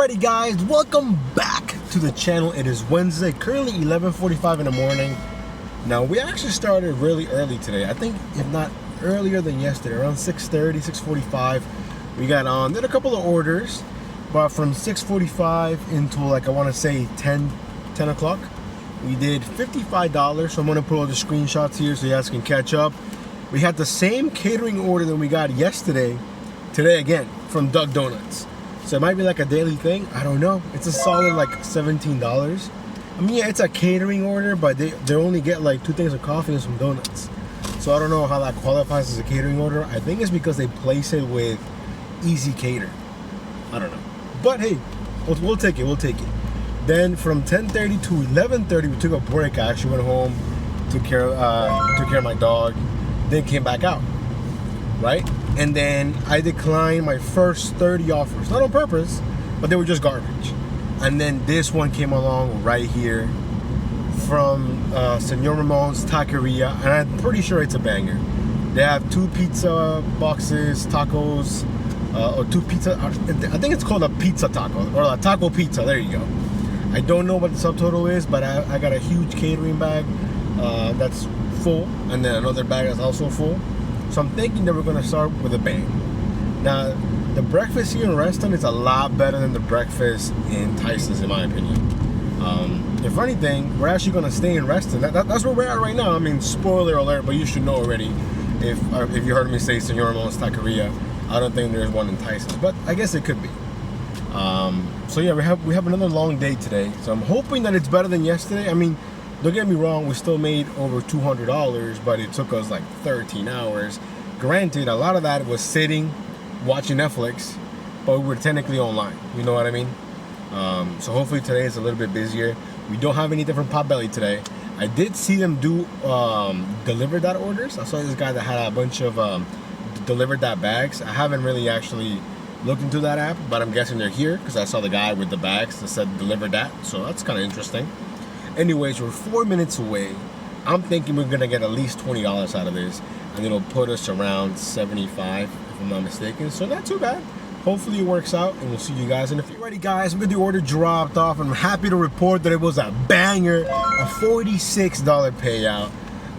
Alrighty guys, welcome back to the channel. It is Wednesday, currently 11:45 in the morning. Now we actually started really early today. I think if not earlier than yesterday, around 6:30, 6:45. We got on, did a couple of orders, but from 6:45 until like I want to say 10 o'clock, we did $55. So I'm going to put all the screenshots here so you guys can catch up. We had the same catering order that we got yesterday, today again, from Doug Donuts. So it might be like a daily thing. I don't know. It's a solid like $17. I mean, yeah, it's a catering order, but they only get like 2 things of coffee and some donuts. So I don't know how that qualifies as a catering order. I think it's because they place it with Easy Cater. I don't know. But hey, we'll take it. We'll take it. Then from 10:30 to 11:30, we took a break. I actually went home, took care of my dog, then came back out. Right? And then I declined my first 30 offers. Not on purpose, but they were just garbage. And then this one came along right here from Senor Ramon's Taqueria, and I'm pretty sure it's a banger. They have 2 pizza boxes, tacos, or 2 pizza. I think it's called a pizza taco, or a taco pizza. There you go. I don't know what the subtotal is, but I got a huge catering bag that's full, and then another bag that's also full. So I'm thinking that we're going to start with a bang. Now, the breakfast here in Reston is a lot better than the breakfast in Tyson's, in my opinion. If anything, we're actually going to stay in Reston. That's where we're at right now. I mean, spoiler alert, but you should know already. If you heard me say Senor Ramon's Taqueria, I don't think there's one in Tyson's, but I guess it could be. So yeah, we have another long day today. So I'm hoping that it's better than yesterday. I mean, don't get me wrong, we still made over $200, but it took us like 13 hours. Granted, a lot of that was sitting, watching Netflix, but we were technically online. You know what I mean? So hopefully today is a little bit busier. We don't have any different Potbelly today. I did see them do deliver that orders. I saw this guy that had a bunch of delivered that bags. I haven't really actually looked into that app, but I'm guessing they're here because I saw the guy with the bags that said deliver that. So that's kind of interesting. Anyways, we're 4 minutes away. I'm thinking we're gonna get at least $20 out of this, and it'll put us around 75, if I'm not mistaken. So not too bad. Hopefully it works out, and we'll see you guys in a few. Alrighty guys, I'm gonna the order dropped off. I'm happy to report that it was a banger, a $46 payout.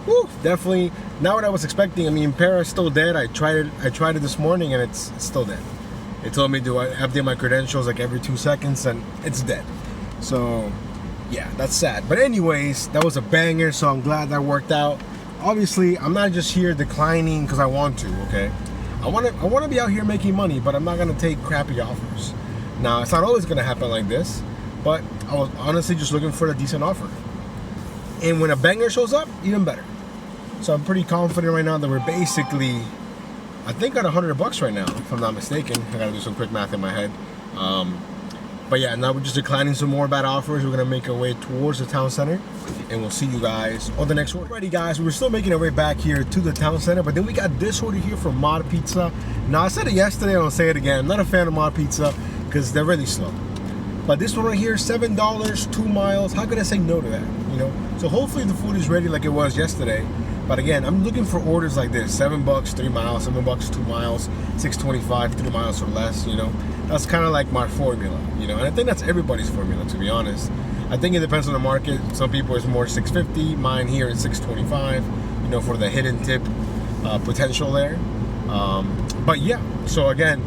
Woo, definitely not what I was expecting. I mean, Para's still dead. I tried it this morning, and it's still dead. It told me to update my credentials like every 2 seconds, and it's dead. So yeah, that's sad. But anyways, that was a banger, so I'm glad that worked out. Obviously, I'm not just here declining because I want to, okay? I want to be out here making money, but I'm not going to take crappy offers. Now, it's not always going to happen like this, but I was honestly just looking for a decent offer. And when a banger shows up, even better. So I'm pretty confident right now that we're basically, I think at $100 right now, if I'm not mistaken. I got to do some quick math in my head. But yeah, now we're just declining some more bad offers. We're gonna make our way towards the town center, and we'll see you guys on the next order. Alrighty guys, we're still making our way back here to the town center, but then we got this order here from Mod Pizza. Now I said it yesterday, I'll say it again. I'm not a fan of Mod Pizza because they're really slow. But this one right here, $7, 2 miles. How could I say no to that? You know? So hopefully the food is ready like it was yesterday. But again, I'm looking for orders like this: $7, 3 miles, $7, 2 miles, $6.25, 3 miles or less. You know, that's kind of like my formula. You know, and I think that's everybody's formula, to be honest. I think it depends on the market. Some people it's more $6.50. Mine here is $6.25. You know, for the hidden tip potential there. But yeah, so again,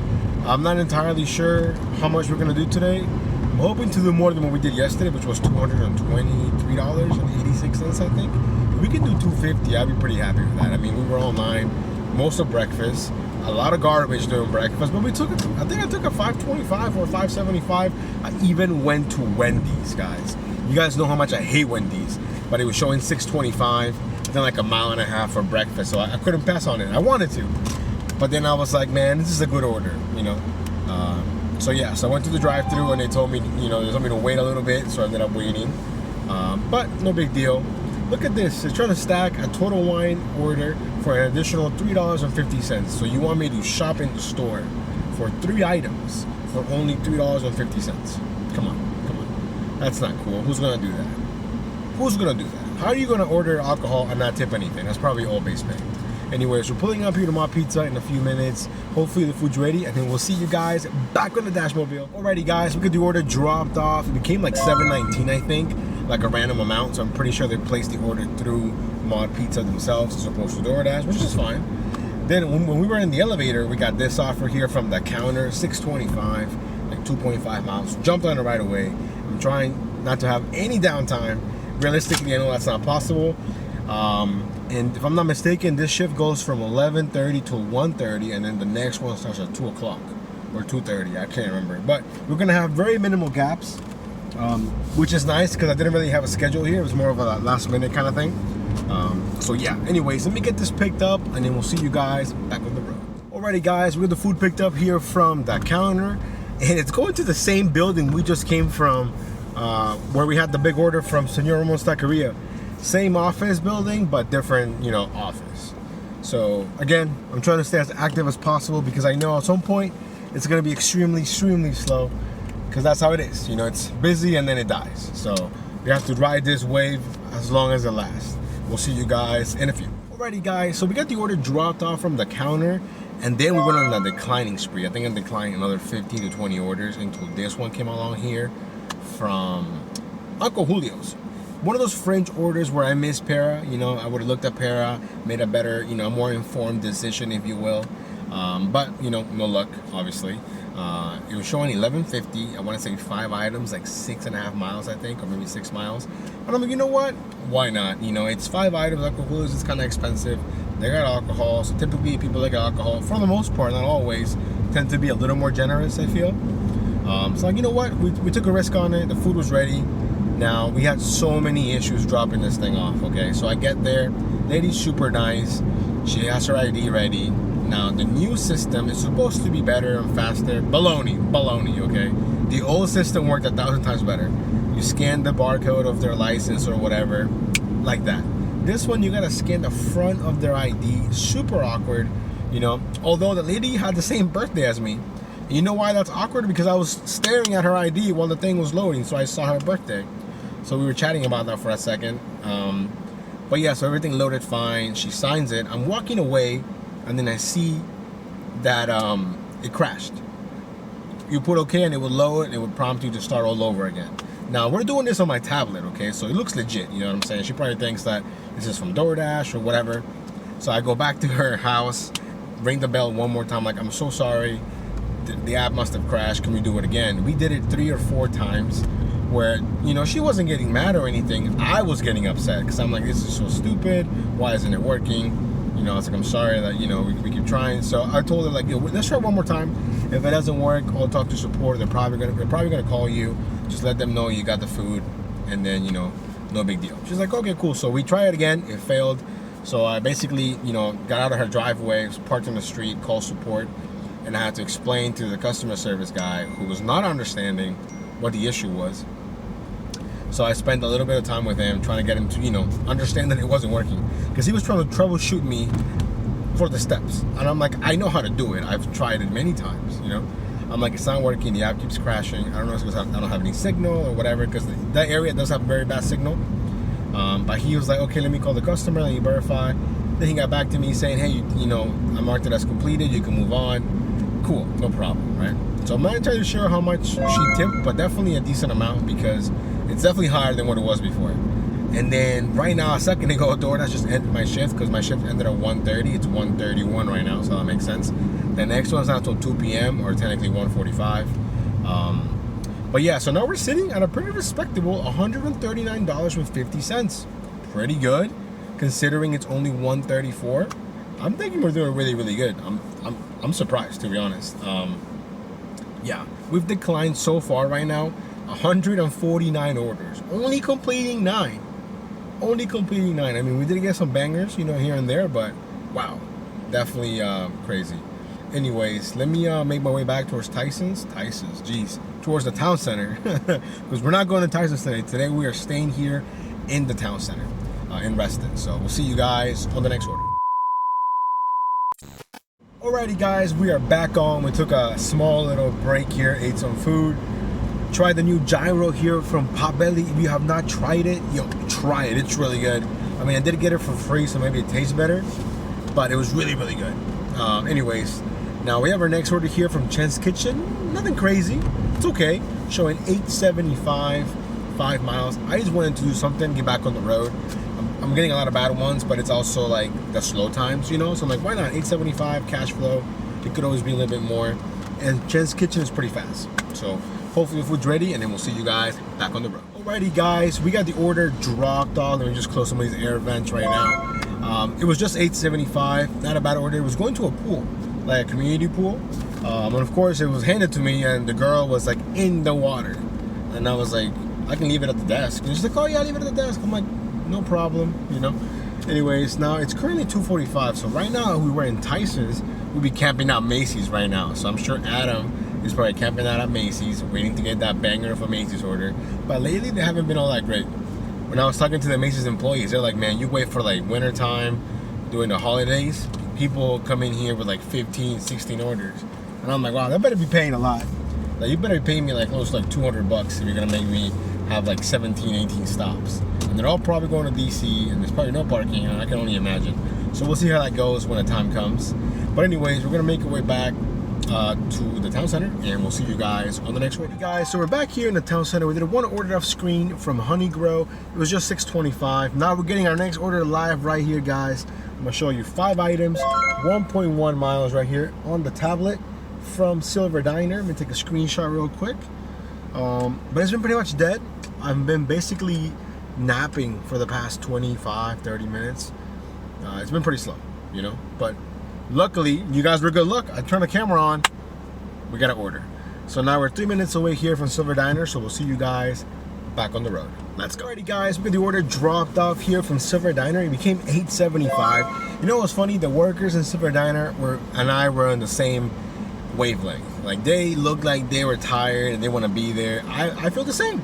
I'm not entirely sure how much we're gonna do today. I'm hoping to do more than what we did yesterday, which was $223.86, I think. If we can do $250, I'd be pretty happy with that. I mean, we were online most of breakfast, a lot of garbage during breakfast, but we took it. I think I took a $5.25 or $5.75. I even went to Wendy's, guys. You guys know how much I hate Wendy's, but it was showing $6.25, then like a mile and a half for breakfast, so I couldn't pass on it. I wanted to, but then I was like, man, this is a good order, you know. So yeah, so I went to the drive-thru and they told me, you know, they told me to wait a little bit, so I ended up waiting. But no big deal. Look at this. They're trying to stack a total wine order for an additional $3.50. So you want me to shop in the store for 3 items for only $3.50? Come on. That's not cool. Who's gonna do that? How are you gonna order alcohol and not tip anything? That's probably all base pay. Anyways, we're pulling up here to my pizza in a few minutes. Hopefully the food's ready, and then we'll see you guys back on the Dashmobile. Alrighty guys, we got the order dropped off. It became like $7.19, I think, like a random amount, so I'm pretty sure they placed the order through Mod Pizza themselves as opposed to DoorDash, which is fine. Then when we were in the elevator, we got this offer here from the counter, $6.25, like 2.5 miles. Jumped on it right away. I'm trying not to have any downtime. Realistically, I know that's not possible. And if I'm not mistaken, this shift goes from 11:30 to 1:30, and then the next one starts at 2 o'clock or 2:30. I can't remember. But we're gonna have very minimal gaps, which is nice because I didn't really have a schedule here. It was more of a last minute kind of thing. So yeah, anyways, let me get this picked up, and then we'll see you guys back on the road. Alrighty guys, we got the food picked up here from the counter, and it's going to the same building we just came from, where we had the big order from Senor Ramon's Taqueria. Same office building, but different, office. So again, I'm trying to stay as active as possible because I know at some point it's gonna be extremely slow, because that's how it is. It's busy and then it dies. So we have to ride this wave as long as it lasts. We'll see you guys in a few. Alrighty guys, so we got the order dropped off from the counter, and then we went on a declining spree. I think I'm declining another 15 to 20 orders until this one came along here from Uncle Julio's. One of those fringe orders where I missed Para. I would have looked at Para, made a better, a more informed decision, if you will. But, no luck, obviously. It was showing 1150. I want to say 5 items, like 6.5 miles, I think, or maybe 6 miles. But I'm like, you know what? Why not? It's 5 items. Alcohol is kind of expensive. They got alcohol, so typically people that got alcohol, for the most part, not always, tend to be a little more generous, I feel. So like, you know what? We took a risk on it. The food was ready. Now, we had so many issues dropping this thing off, okay? So I get there, lady's super nice, she has her ID ready. Now, the new system is supposed to be better and faster. Baloney, okay? The old system worked 1,000 times better. You scan the barcode of their license or whatever, like that. This one, you gotta scan the front of their ID, super awkward, although the lady had the same birthday as me. And you know why that's awkward? Because I was staring at her ID while the thing was loading, so I saw her birthday. So we were chatting about that for a second. But yeah, so everything loaded fine. She signs it. I'm walking away, and then I see that it crashed. You put OK, and it would load, and it would prompt you to start all over again. Now, we're doing this on my tablet, okay? So it looks legit, you know what I'm saying? She probably thinks that this is from DoorDash or whatever. So I go back to her house, ring the bell one more time, like, I'm so sorry. The app must have crashed. Can we do it again? We did it 3 or 4 times. Where, she wasn't getting mad or anything. I was getting upset because I'm like, this is so stupid. Why isn't it working? I was like, I'm sorry that, we keep trying. So I told her, like, let's try one more time. If it doesn't work, I'll talk to support. They're probably gonna call you. Just let them know you got the food, and then, no big deal. She's like, okay, cool. So we try it again. It failed. So I basically, got out of her driveway, parked in the street, called support, and I had to explain to the customer service guy, who was not understanding what the issue was. So I spent a little bit of time with him trying to get him to, understand that it wasn't working. Because he was trying to troubleshoot me for the steps. And I'm like, I know how to do it. I've tried it many times, I'm like, it's not working. The app keeps crashing. I don't know if it's because I don't have any signal or whatever, because that area does have very bad signal. But he was like, okay, let me call the customer, let me verify. Then he got back to me saying, hey, I marked it as completed. You can move on. Cool, no problem, right? So I'm not entirely sure how much she tipped, but definitely a decent amount, because it's definitely higher than what it was before. And then right now, a second ago, DoorDash just ended my shift, because my shift ended at 1:30. It's 1:31 right now, so that makes sense. The next one's not until 2 p.m. or technically 1:45. But yeah, so now we're sitting at a pretty respectable $139.50. Pretty good, considering it's only 134. I'm thinking we're doing really, really good. I'm surprised, to be honest. Yeah, we've declined so far right now 149 orders, only completing 9. I mean, we did get some bangers, here and there, but wow, definitely crazy. Anyways, let me make my way back towards towards the town center, because we're not going to Tyson's today. Today we are staying here in the town center, in Reston. So we'll see you guys on the next order. Alrighty guys, we are back on. We took a small little break here, ate some food, tried the new gyro here from Potbelly. If you have not tried it, try it. It's really good. I mean, I did get it for free, so maybe it tastes better. but it was really, really good. Anyways, now we have our next order here from Chen's Kitchen. Nothing crazy. It's okay. Showing 875, 5 miles. I just wanted to do something, get back on the road. I'm getting a lot of bad ones, but it's also like the slow times, you know? So I'm like, why not? 875 cash flow. It could always be a little bit more. And Chen's Kitchen is pretty fast. So hopefully the food's ready, and then we'll see you guys back on the road. Alrighty guys, we got the order dropped off. Let me just close some of these air vents right now. It was just $875, not a bad order. It was going to a pool, like a community pool. And of course it was handed to me, and the girl was like in the water. And I was like, I can leave it at the desk. And she's like, oh yeah, leave it at the desk. I'm like, no problem, you know. Anyways, now it's currently 2:45, so right now if we were in Tyson's, we'd be camping out Macy's right now. So I'm sure Adam is probably camping out at Macy's, waiting to get that banger of a Macy's order. But lately they haven't been all that great. When I was talking to the Macy's employees, they're like, man, you wait for like winter time, during the holidays, people come in here with like 15, 16 orders. And I'm like, wow, that better be paying a lot. Like, you better be paying me like close to like $200 if you're gonna make me have like 17, 18 stops. And they're all probably going to DC, and there's probably no parking, and I can only imagine. So we'll see how that goes when the time comes. But anyways, we're gonna make our way back to the town center, and we'll see you guys on the next order. Guys, so we're back here in the town center. We did one order off screen from Honey Grow. It was just $6.25. Now we're getting our next order live right here, guys. I'm gonna show you 5 items, 1.1 miles right here on the tablet from Silver Diner. I'm gonna take a screenshot real quick. But it's been pretty much dead. I've been basically napping for the past 25, 30 minutes. It's been pretty slow, you know, but luckily you guys were good luck. I turned the camera on, we got an order. So now we're 3 minutes away here from Silver Diner, so we'll see you guys back on the road. Let's go. Alrighty guys, we got the order dropped off here from Silver Diner. It became $8.75. You know what's funny? The workers in Silver Diner and I were on the same wavelength. Like, they looked like they were tired and they want to be there. I feel the same.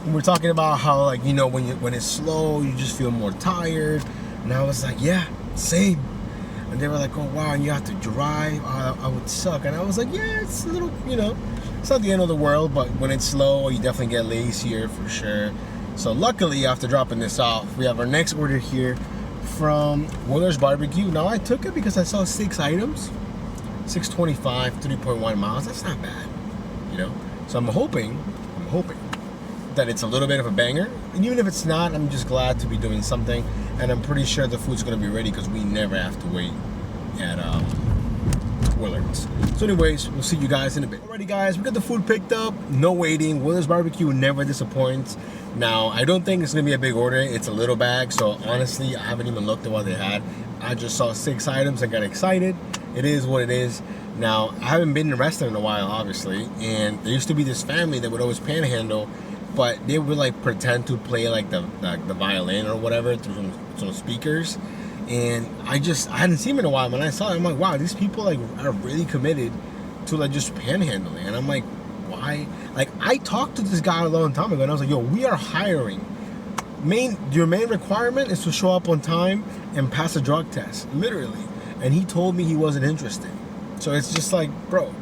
When we're talking about how, like, you know, when it's slow, you just feel more tired. And I was like, yeah, same. And they were like, oh wow, and you have to drive. I would suck. And I was like, yeah, it's a little, you know, it's not the end of the world, but when it's slow, you definitely get lazier for sure. So luckily, after dropping this off, we have our next order here from Willer's Barbecue. Now I took it because I saw 6 items, $6.25, 3.1 miles. That's not bad, you know. So I'm hoping that it's a little bit of a banger. And even if it's not, I'm just glad to be doing something. And I'm pretty sure the food's gonna be ready because we never have to wait at Willard's. So anyways, we'll see you guys in a bit. Alrighty guys, we got the food picked up. No waiting. Willard's Barbecue never disappoints. Now, I don't think it's gonna be a big order. It's a little bag, so honestly, I haven't even looked at what they had. I just saw 6 items and got excited. It is what it is. Now, I haven't been in Reston in a while, obviously, and there used to be this family that would always panhandle, but they would like pretend to play like the violin or whatever through some speakers. And I hadn't seen them in a while. When I saw it, I'm like, wow, these people like are really committed to like just panhandling. And I'm like, why? Like, I talked to this guy a long time ago, and I was like, yo, we are hiring. Your main requirement is to show up on time and pass a drug test, literally. And he told me he wasn't interested. So it's just like, bro,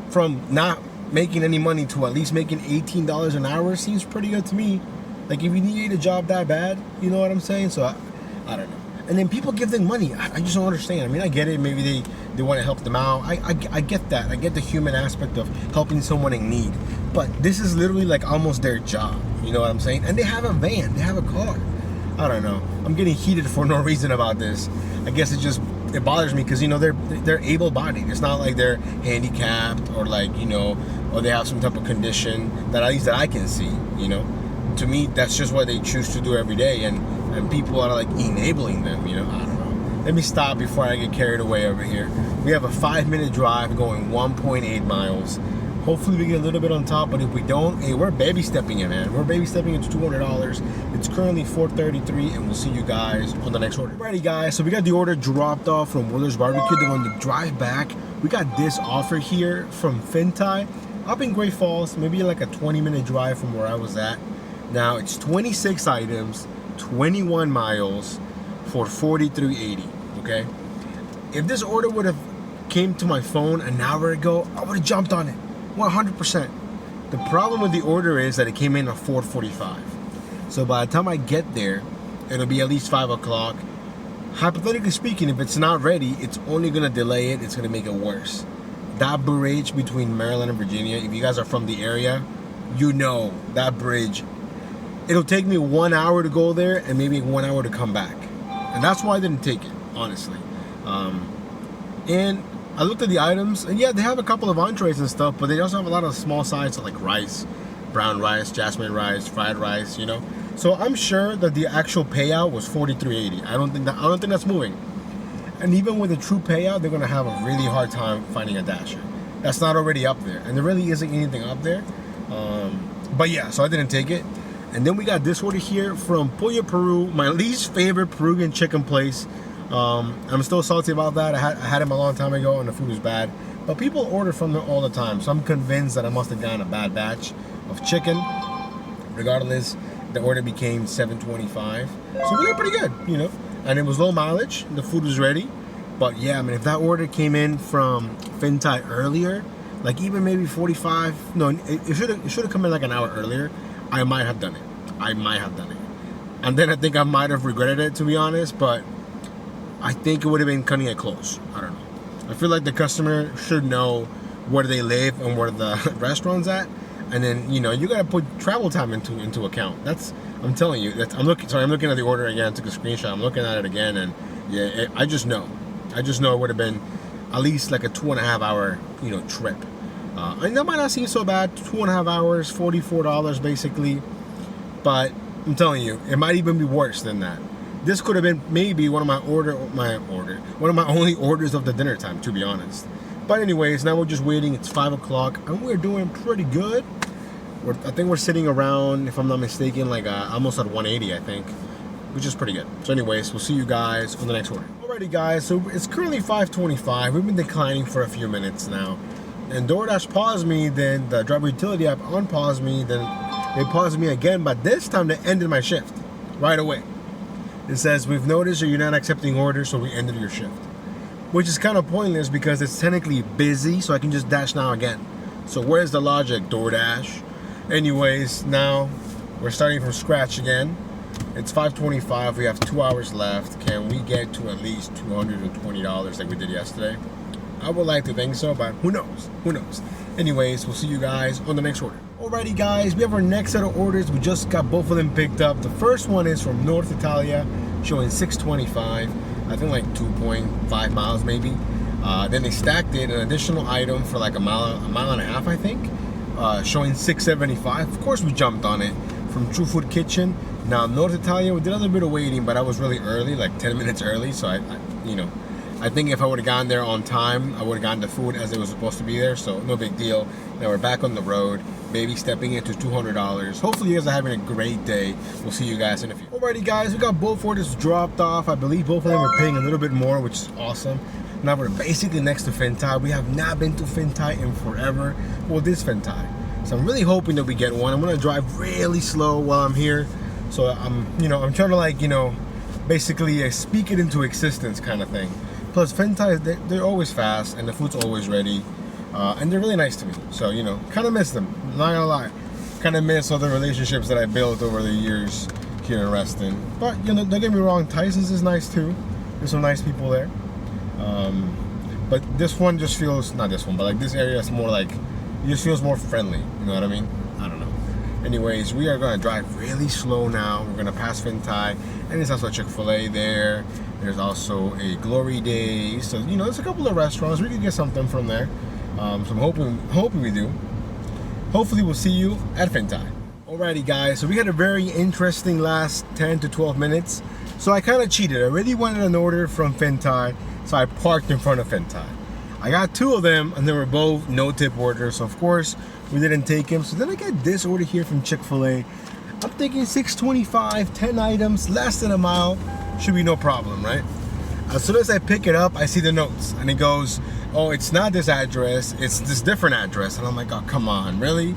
from not making any money to at least making $18 an hour seems pretty good to me. Like, if you need a job that bad, you know what I'm saying? So I don't know. And then people give them money. I just don't understand. I mean, I get it. Maybe they want to help them out. I get that. I get the human aspect of helping someone in need. But this is literally like almost their job. You know what I'm saying? And they have a van. They have a car. I don't know. I'm getting heated for no reason about this. I guess it bothers me because, you know, they're able-bodied. It's not like they're handicapped or like, you know, or they have some type of condition that at least that I can see, you know. To me, that's just what they choose to do every day, and people are like enabling them, you know. I don't know. Let me stop before I get carried away over here. We have a 5-minute drive going 1.8 miles. Hopefully we get a little bit on top, but if we don't, hey, we're baby stepping it, man. We're baby stepping it to $200. It's currently 4:33, and we'll see you guys on the next order. Alrighty guys, so we got the order dropped off from Willard's Barbecue. Then on the drive back, we got this offer here from Fintai up in Great Falls, maybe like a 20-minute drive from where I was at. Now it's 26 items, 21 miles for $43.80. Okay, if this order would have came to my phone an hour ago, I would have jumped on it 100%. The problem with the order is that it came in at 4:45. So by the time I get there, it'll be at least 5 o'clock. hypothetically speaking, if it's not ready, it's only gonna delay it. It's gonna make it worse. That bridge between Maryland and Virginia, if you guys are from the area, you know that bridge. It'll take me 1 hour to go there and maybe 1 hour to come back, and that's why I didn't take it, honestly. And I looked at the items, and yeah, they have a couple of entrees and stuff, but they also have a lot of small sides of like rice, brown rice, jasmine rice, fried rice, you know. So I'm sure that the actual payout was $43.80. I don't think that's moving. And even with a true payout, they're gonna have a really hard time finding a Dasher that's not already up there, and there really isn't anything up there. But yeah, so I didn't take it. And then we got this order here from Pollo Peru, my least favorite Peruvian chicken place. I'm still salty about that. I had him a long time ago and the food was bad, but people order from there all the time, so I'm convinced that I must have gotten a bad batch of chicken. Regardless, the order became $7.25, so we got pretty good, you know. And it was low mileage. The food was ready, but yeah, I mean, if that order came in from Fintai earlier, like even maybe 45, no, it should have come in like an hour earlier, I might have done it. And then I think I might have regretted it, to be honest, but I think it would have been cutting it close. I don't know. I feel like the customer should know where they live and where the restaurant's at, and then, you know, you gotta put travel time into account. I'm telling you. I'm looking at the order again. I took a screenshot. I'm looking at it again, and yeah, I just know it would have been at least like a 2.5 hour, you know, trip. And that might not seem so bad. 2.5 hours, $44 basically. But I'm telling you, it might even be worse than that. This could have been maybe one of my only orders of the dinner time, to be honest. But anyways, now we're just waiting. It's 5 o'clock, and we're doing pretty good. I think we're sitting around, if I'm not mistaken, like almost at 180, I think, which is pretty good. So anyways, we'll see you guys on the next order. Alrighty guys, so it's currently 5:25. We've been declining for a few minutes now. And DoorDash paused me, then the driver utility app unpaused me, then they paused me again, but this time they ended my shift right away. It says, we've noticed that you're not accepting orders, so we ended your shift. Which is kind of pointless because it's technically busy, so I can just dash now again. So where's the logic, DoorDash? Anyways, now we're starting from scratch again. It's 5:25, we have 2 hours left. Can we get to at least $220 like we did yesterday? I would like to think so, but who knows? Anyways, we'll see you guys on the next order. Alrighty guys, we have our next set of orders. We just got both of them picked up. The first one is from North Italia, showing $6.25. I think like 2.5 miles maybe. Then they stacked it, an additional item for like a mile and a half, I think, showing $6.75. Of course we jumped on it, from True Food Kitchen. Now North Italia, we did a little bit of waiting, but I was really early, like 10 minutes early, so I think if I would have gotten there on time, I would have gotten the food as it was supposed to be there, so no big deal. Now we're back on the road, maybe stepping into $200. Hopefully you guys are having a great day. We'll see you guys in a few. Alrighty guys, we got both orders dropped off. I believe both of them are paying a little bit more, which is awesome. Now we're basically next to Fintai. We have not been to Fintai in forever. Well, this Fintai. So I'm really hoping that we get one. I'm gonna drive really slow while I'm here. So I'm trying to, like, basically speak it into existence kind of thing. Plus, Fintai, they're always fast, and the food's always ready, and they're really nice to me. So, kind of miss them, not gonna lie. Kind of miss all the relationships that I built over the years here in Reston. But, don't get me wrong, Tyson's is nice too. There's some nice people there. But this one just feels, not this one, but like this area is more like, it just feels more friendly. You know what I mean? I don't know. Anyways, we are gonna drive really slow now. We're gonna pass Fintai, and there's also a Chick-fil-A there. There's also a Glory Days. So, there's a couple of restaurants. We could get something from there. So I'm hoping we do. Hopefully we'll see you at Fintai. Alrighty guys, so we had a very interesting last 10 to 12 minutes. So I kind of cheated. I really wanted an order from Fintai, so I parked in front of Fintai. I got two of them, and they were both no-tip orders, so of course we didn't take them. So then I get this order here from Chick-fil-A. I'm thinking $6.25, 10 items, less than a mile. Should be no problem, right? As soon as I pick it up, I see the notes, and it goes, oh, it's not this address, it's this different address. And I'm like, oh, come on, really?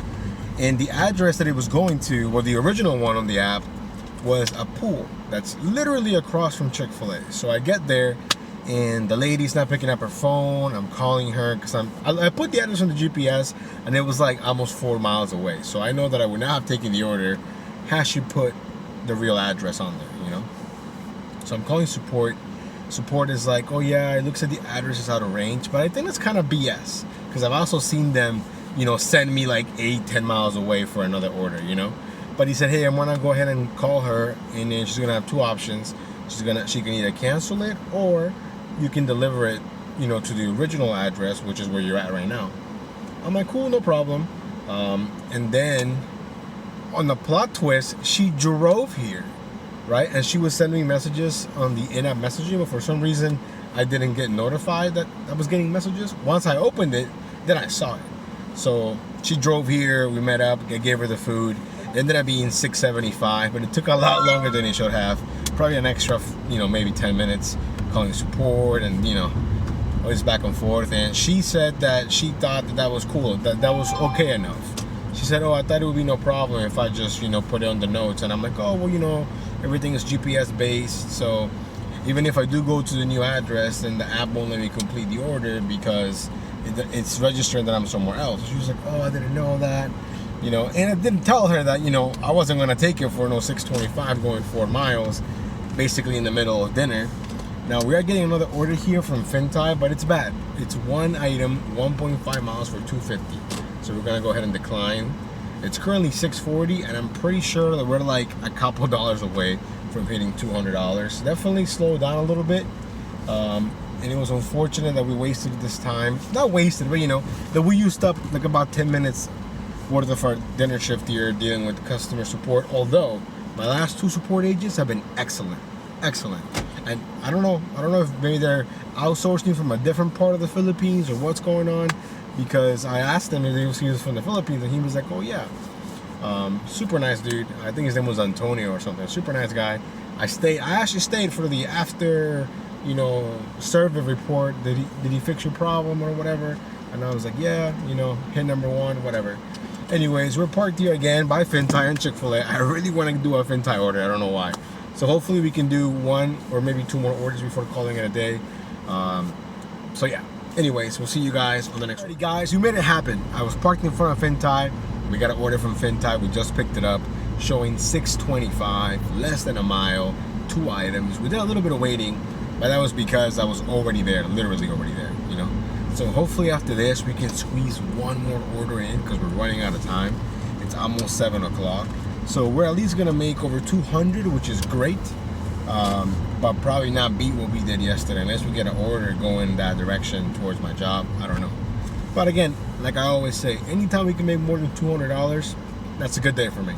And the address that it was going to, well, the original one on the app, was a pool that's literally across from Chick-fil-A. So I get there, and the lady's not picking up her phone. I'm calling her because I put the address on the GPS, and it was like almost 4 miles away. So I know that I would not have taken the order had she put the real address on there, So I'm calling support, support is like, oh yeah, it looks like the address is out of range, but I think that's kind of BS, because I've also seen them, you know, send me like 8-10 miles away for another order, you know. But he said, hey, I'm gonna go ahead and call her, and then she's gonna have 2 options. She can either cancel it, or you can deliver it, you know, to the original address, which is where you're at right now. I'm like, cool, no problem. And then on the plot twist, she drove here, right? And she was sending me messages on the in-app messaging, but for some reason I didn't get notified that I was getting messages. Once I opened it, then I saw it. So she drove here, we met up, I gave her the food. It ended up being $6.75, but it took a lot longer than it should have. Probably an extra, you know, maybe 10 minutes calling support, and, you know, always back and forth. And she said that she thought that was cool, that was okay enough. She said, oh, I thought it would be no problem if I just, you know, put it on the notes. And I'm like, oh, well, you know, everything is GPS based, so even if I do go to the new address, then the app won't let me complete the order because it's registering that I'm somewhere else. She was like, oh, I didn't know that. You know, and I didn't tell her that, you know, I wasn't going to take her for no $6.25 going 4 miles, basically in the middle of dinner. Now, we are getting another order here from Fintai, but it's bad. It's one item, 1.5 miles for $2.50. So we're going to go ahead and decline. It's currently $6.40, and I'm pretty sure that we're like a couple dollars away from hitting $200. Definitely slowed down a little bit. And it was unfortunate that we wasted this time. Not wasted, but, you know, that we used up like about 10 minutes worth of our dinner shift here dealing with customer support. Although my last 2 support agents have been excellent. And I don't know if maybe they're outsourcing from a different part of the Philippines or what's going on, because I asked him if he was from the Philippines, and he was like, oh yeah. Super nice dude. I think his name was Antonio or something. Super nice guy. I actually stayed for the after, you know, survey report. Did he fix your problem or whatever? And I was like, yeah, you know, hit number 1, whatever. Anyways, we're parked here again by Fintai and Chick-fil-A. I really want to do a Fintai order. I don't know why. So hopefully we can do 1 or maybe 2 more orders before calling it a day. So yeah. Anyways, we'll see you guys on the next one. Alrighty guys, we made it happen. I was parked in front of Fintai. We got an order from Fintai. We just picked it up, showing $6.25, less than a mile, 2 items. We did a little bit of waiting, but that was because I was already there, literally already there, you know. So hopefully after this, we can squeeze 1 more order in because we're running out of time. It's almost 7 o'clock. So we're at least gonna make over 200, which is great. But probably not beat what we did yesterday unless we get an order going that direction towards my job. I don't know. But again, like I always say, anytime we can make more than $200, that's a good day for me.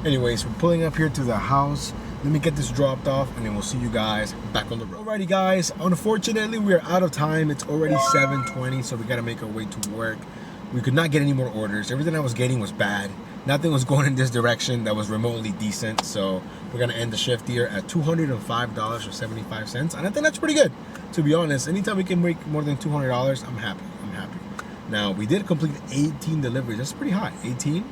Anyways, we're pulling up here to the house. Let me get this dropped off, and then we'll see you guys back on the road. Alrighty guys, unfortunately we are out of time. It's already 7:20, so we gotta make our way to work. We could not get any more orders. Everything I was getting was bad. Nothing was going in this direction that was remotely decent. So we're gonna end the shift here at $205.75, and I think that's pretty good, to be honest. Anytime we can make more than $200, I'm happy. Now we did complete 18 deliveries. That's pretty high. 18.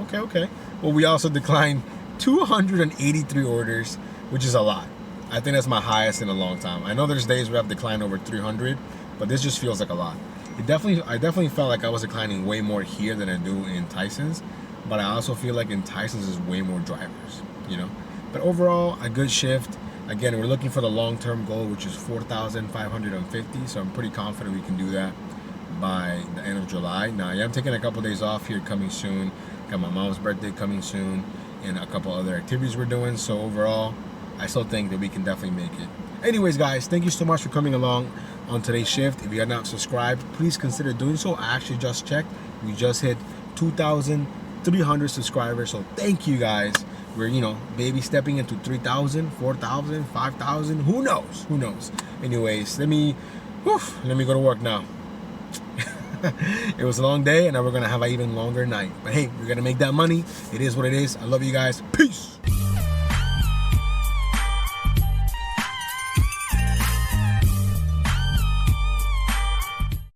Okay. Well, we also declined 283 orders, which is a lot. I think that's my highest in a long time. I know there's days where I've declined over 300, but this just feels like a lot. I definitely felt like I was declining way more here than I do in Tyson's, but I also feel like in Tyson's is way more drivers, you know. But overall, a good shift. Again, we're looking for the long-term goal, which is 4,550. So I'm pretty confident we can do that by the end of July. Now, I'm taking a couple days off here coming soon. Got my mom's birthday coming soon, and a couple other activities we're doing. So overall, I still think that we can definitely make it. Anyways, guys, thank you so much for coming along on today's shift. If you are not subscribed, please consider doing so. I actually just checked. We just hit 2,300 subscribers. So thank you guys. We're, you know, baby stepping into 3,000, 4,000, 5,000. Who knows? Anyways, let me go to work now. It was a long day, and now we're gonna have an even longer night. But hey, we're gonna make that money. It is what it is. I love you guys. Peace.